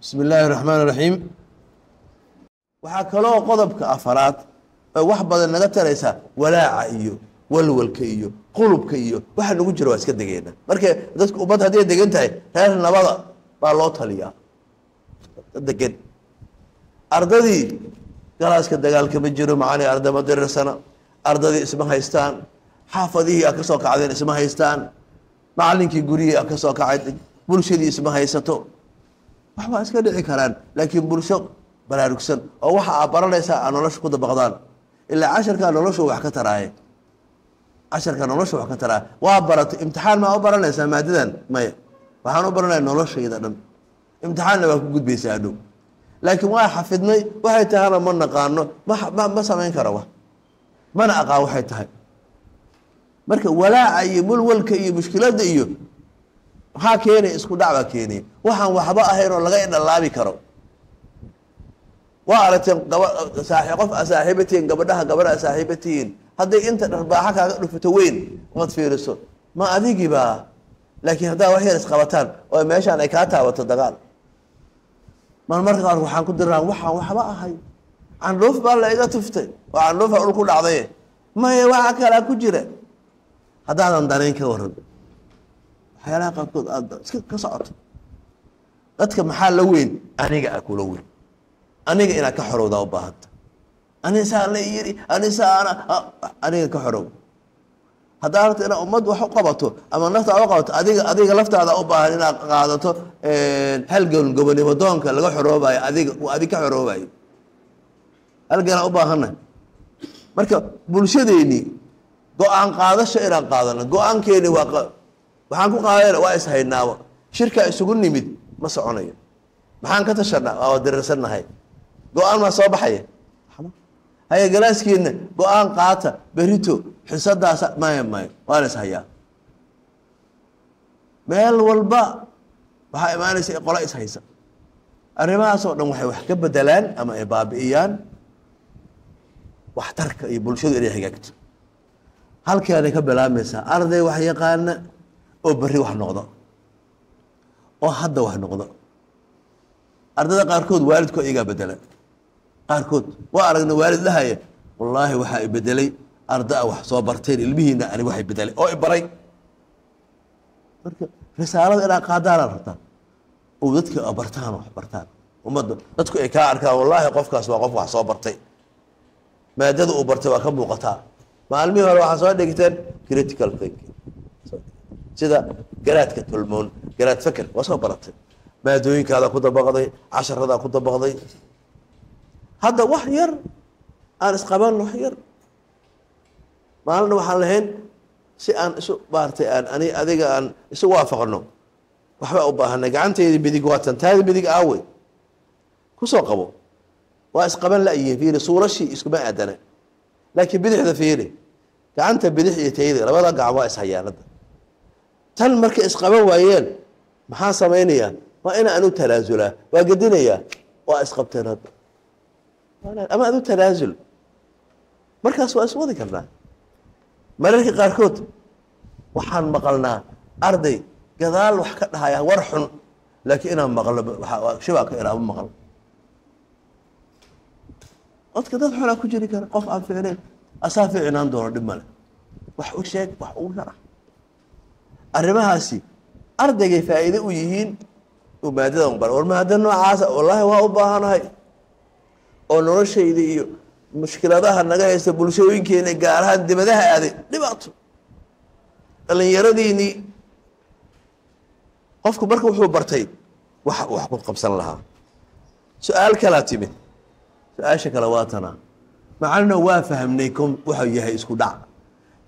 بسم الله الرحمن الرحيم. waxaa kaloo qodobka afaraad oo wax badan naga taraysa walaaca iyo walwalka iyo qulubka iyo waxa nagu jiro waa iska degeena marka dadku ubad hadii degan tahay reer nabada baa loo taliyaa degan ardadii galaaska dagaalka ma jiro macani arday madrasana ardadii isma haystaan xaafadii ka soo kacdeen isma haystaan macallinkii guriga ka soo kacay bulshadii isma haysato waxba iska dhici karaan laakiin bulsho baraarugsan oo waxa aad baranaysaa aan nolosha ku dabaqdaan ilaa casharka nolosha wax ka taraaye casharka nolosha wax ka taraa waa barato imtixaan ma u baranaysaa maadadan maya waxaan u baranayaa noloshayda dhan imtixaanna waa ku gudbaysaa dhow laakiin waa xafidnay waxay tahayna ma naqaano ma samayn karo wax mana aqaan waxay tahay marka walaaca iyo mulwalka iyo mushkiladda iyo waxaa keenay isku dhacba keenay waxaan waxba ahayn oo laga idhalaabi karo waa aragteen qof saaxiibatiin gabadha saaxiibatiin hadday inta dharbaaxa kaaga dhufato weyn waad fiiriso ma adigiiba laakiin haddaa wax yar isqabataan oo meeshaan ay kaa taabato dagaal marmarka qaar waxaan ku diraa waxaan waxba ahay candhuuf baa la iga tuftay oo candhuufa ul ku dhacday maya waxa kalaa ku jira haddaadan dareen ka waran waxyaalaha qaarkood aad iska ka socoto dadka maxaa la weyn aniga a kula weyn aniga inaad ka xorowdaa u baahanta anisaa la yiri aniga ka xorow haddaa rabto inaad ummad wax u qabato ama naftaada u qabato adiga laftaada u baahan inaad qaadato halgan gobonimo doonka laga xoroobayo adiga ka xoroobayo halganaa u baahanna marka bulshadeennii go-aan qaadasho inaan qaadano go-aankeeni waxaan ku qaadayna waa ishaynaaba shirka isugu nimid ma soconayo maxaan ka tashanaa waa dirarsannahay go-aan maa soo baxaya haya galaaskiina go-aan qaata berito xisadaas maya waa la ishayaa meel walba waxaa imaanaysa qola ishaysa arrimahaasoo dhan waxay wax ka bedelaan ama ay baabi'iyaan waxtarka iyo bulshadu inay hagaagto halkeeday ka bilaabmaysaa arday wax yaqaana oo berri wax noqdo oo hadda wax noqdo ardada qaarkood waalidkood iyagaa bedela qaarkood waa aragna waalid lahaya wallaahi waxaa i bedelay ardaa wax soo barteen ilmihiina ani waxay bedelay oo i baray marka risaalada inaad qaadaana rabtaa oo dadka bartaan wax bartaan ummadda dadku ay kaa arkaan wallaahi qofkaas waa qof wax soo bartay maadada uu bartay waa ka muuqataa maalmihii hore waxaa soo dhigteen critical thinking sida garaadka tulmoon garaad fakar waa soo baratay maadooyinkaada ku dabaqday casharadaa ku dabaqday hadda wax yar aan isqaban wax yar maalina waxaan lahayn si aan isu baartay adiga aan isu waafaqno waxba u baahanay gacanteedii midig waatan taadi midig aawey kusoo qabo waa isqaban la-yihiin fiiri suurashii iskuma aadana laakiin bidixda fiiri gacanta bidix iyo tayda labada gacan waa ishayaan hadda tan markay isqaban waayeen maxaa samaynayaa waa ina anu tanaasulaa waa gedinayaa waa isqabteen hadda ama adu tanaasul markaas waa iswadi karnaa mararka qaarkood waxaan maqalnaa arday gadaal wax ka dhahaya war xun laakiin inaan maqlo shibaaka inaama maqlo codka dad xunaa ku jiri kara qof aan ficnayn asaa ficnaan doono dhib male wax u sheeg wax ugu sharax arrimahaasi ardaygay faa'iide u yihiin oo maadadan bar war maada noocaasa wallaahi waa u baahanahay oo noloshayda iyo mushkiladaha naga haysta bulshooyinkeena gaar ahaan dibadaha aaday dhibaato dhallinyaradiinii qofku marka wuxuu bartay wax ku qabsan lahaa su-aal kalaa timid su-aasha kale waa tanaa macnina waa fahamnay wuxuu yahay isku dhac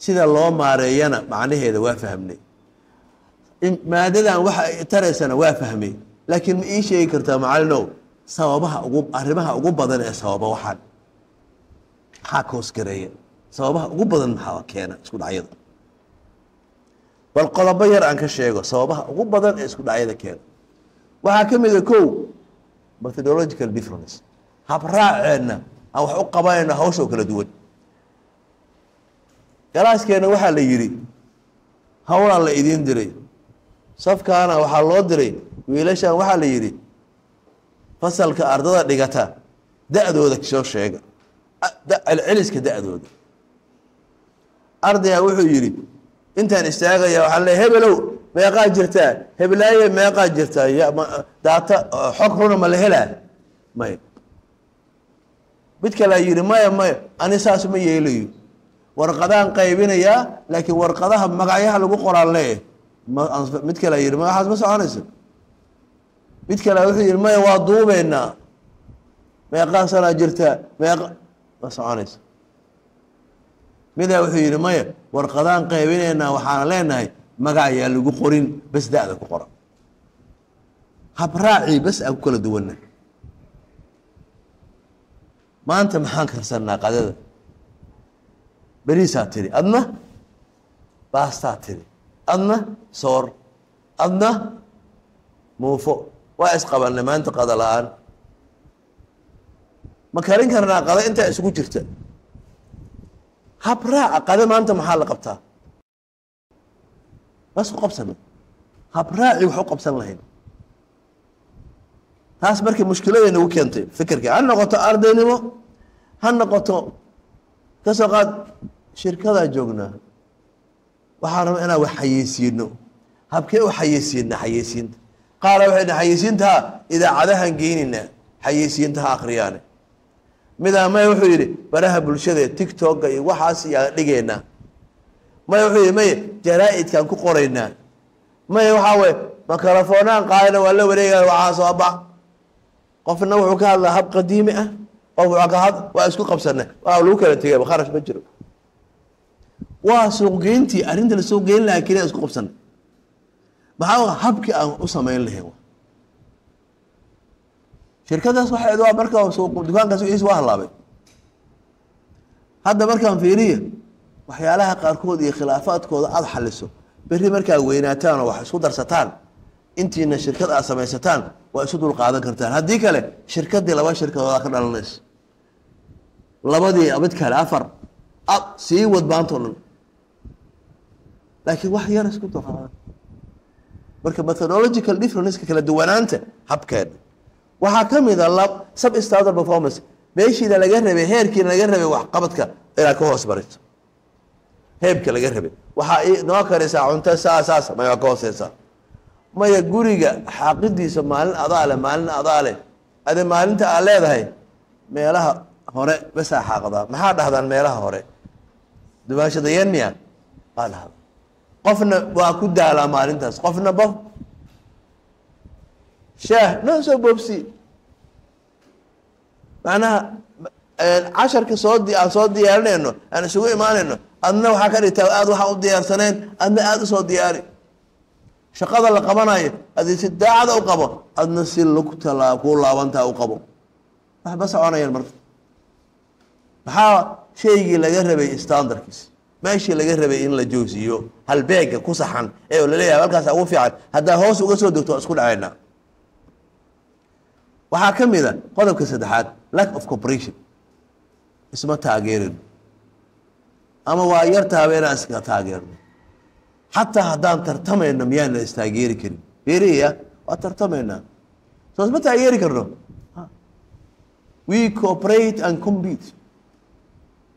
sida loo maareeyana macnaheeda waa fahamnay maadadan waxa ay taraysana waa fahmay laakiin ma ii sheegi kartaa macallinow arrimaha ugu badan ee sababa waxaan maxaa koos gareeya sababaha ugu badan maxaa keena isku dhacyada bal qodobo yar aan ka sheego sababaha ugu badan ee isku dhacyada keena waxaa ka mid a kow methodological difference habraaceenna aan wax u qabanayna hawsha oo kala duwan galaaskeena waxaa la yidhi hawlaa la idiin diray safkaana waxaa loo diray wiilashan waxaa la yidhi fasalka ardada dhigata da'dooda soo sheega celceliska da'dooda ardayga wuxuu yidhi intaan istaagaya waxaan leeyahay hebelow meeqaa jirtaa heblaaye meeqaa jirtaa daata xog runa ma la helaa maya mid kale yidhi maya ani saas ma yeelayo warqadaan qaybinayaa laakiin warqadaha magacyaha lagu qoraan leeyahay mid kale yidhi magaxaas ma soconayso mid kale wuxuu yidhi maya waa duubeynaa meeqaa sanaa jirtaa ma soconayso midaa wuxuu yidhi maya warqadaan qaybinaynaa waxaana leenahay magacayaa lagu qorin bas da'da ku qoran habraacii bas aan ku kala duwanna maanta maxaan karsannaa qadada beriisaa tiri adna baastaa tiri adna soor adna muufo waa isqabannay maanta qada la-aan ma karin karnaa qada intaa isugu jirta habraaca qada maanta maxaa la qabtaa bas ku qabsana habraaci wax u qabsan lahayn taas markii mushkiladay nagu keentay fikirka ha noqoto ardaynimo ha noqoto ka soo qaad shirkadaa joognaa waxaan rabaa inaan wax xayeysiino habkee u xayeysiina xayeysiinta qaala waxay dhahay xayeysiinta idaacadahan geynaynaa xayeysiinta ha akhriyaane midaa maya wuxuu yidhi baraha bulshada tiktoka iyo waxaas yaa dhigaynaa maya wuxuu yidhi maya jaraa'idkaan ku qoraynaa maya waxaa waye makarafoonaan qaadana waa la wareegaya waxaa soo bax qofna wuxuu ka hadlaa hab qadiimi ah qof waa isku qabsana waa lagu kala tegay kharash ma jiro waa suuqgeyntii arrinta la soo geyn lahaa keliya isku qabsana maxaa habkii aan u samayn lahayn shirkadaas waxay waa markaa dukaankaas is waa halaabay hadda markaan fiiriya waxyaalaha qaarkood iyo khilaafaadkooda aada xaliso berri markaa weynaataan oo wax isku darsataan intiina shirkad aad samaysataan waa isu dul qaadan kartaan haddii kale shirkadii laba shirkadooda ka dhalanayso labadii mid kale afar sii wad maantoo dhan laakiin wax yar isku dulqaadan marka methodological differenceka kala duwanaanta habkeeda waxaa ka mid a sub standard performance meeshiina laga rabay heerkiina laga rabay waxqabadka inaad ka hoos mariso heebka laga rabay waxaa noo karaysaa cunto saas maya ka hooseysaa maya guriga xaaqidiisa maalin adaale maalin adaale ade maalinta aad leedahay meelaha hore basaa xaaqdaa maxaa dhahdaan meelaha hore dumaashadayaniya aa dhahda qofna waa ku daalaa maalintaas qofna bof shaah noo soo boobsi macnaha casharka aan soo diyaarinayno aan isugu imaanayno adna waxaa ka dhigtaa aad waxaa u diyaarsaneen adna aada usoo diyaari shaqada la qabanayo adi si daacada u qabo adna si kuu laabantaa u qabo waxba soconayaan marka maxaa shaygii laga rabay standardkiis meeshii laga rabay in la joogsiiyo halbeega ku saxan ee laleeyahay halkaas ugu fiican haddaa hoos uga soo degto waa isku dhacaynaa waxaa ka mid a qodobka saddexaad lack of cooperation isma taageerin ama waa yartaaba inaan iska taageerno xataa haddaan tartamayno miyaan la istaageeri karin beeriya waa tartamaynaa soo isma taageeri karno we cooperate and compete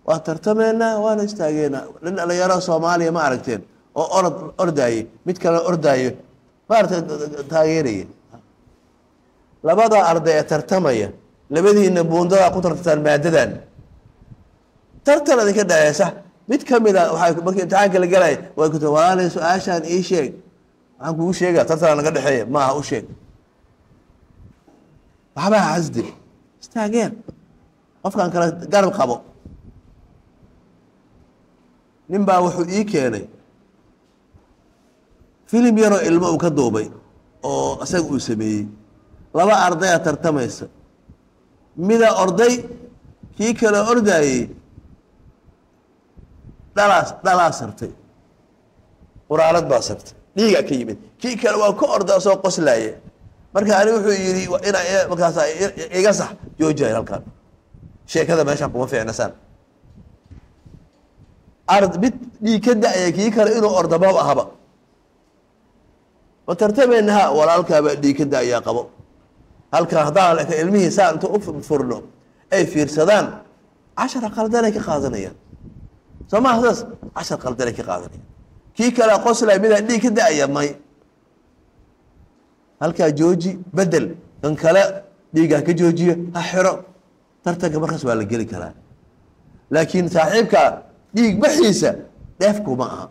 waa tartamaynaa waana istaageynaa nin dhalinyaro soomaaliya ma aragteen oo ordaaye mid kale ordaayo maarata taageeraya labada arday ee tartamaya labadiina buundadaa ku tartataan maadadan tartan idinka dhacee sax mid ka mid a waxay markii imtixaanka la galaya way ku tahay walaalay su-aashaan ii sheeg waxaan kugu sheegaa tartana naga dhexeeya maaha u sheeg waxbaa xasdi istaageer qofkan kale garab qabo nin baa wuxuu ii keenay filim yaroo ilmo uu ka duubay oo isaga uu sameeyey laba ardaya tartamaysa mida orday kii kale ordaayey dhalaa sartay quraarad baa sartay dhiigaa ka yimid kii kale waa ka orda soo qoslaaye marka ani wuxuu yidhi markaas iga sax joojihay halkan sheekada meeshaan kuma fiicnasaan mid dhiig ka da-ya kii kale inuu ordabab ahaba ma tartamaynaha walaalkaabaa dhiig ka da-yaa qabo halka haddaan ilmihii saa inta u furno ay fiirsadaan 10 qaldan ay ka qaadanayaan soo ma ahdaas 10 qaldan ay ka qaadanayaan kii kale qoslay mid aan dhiig ka daaya may halka jooji bedel kan kale dhiiga ka joojiyo ha xiro tartanka markaas waa la geli karaa laakiin saaxiibka dhiig bixiisa dheef kuma aha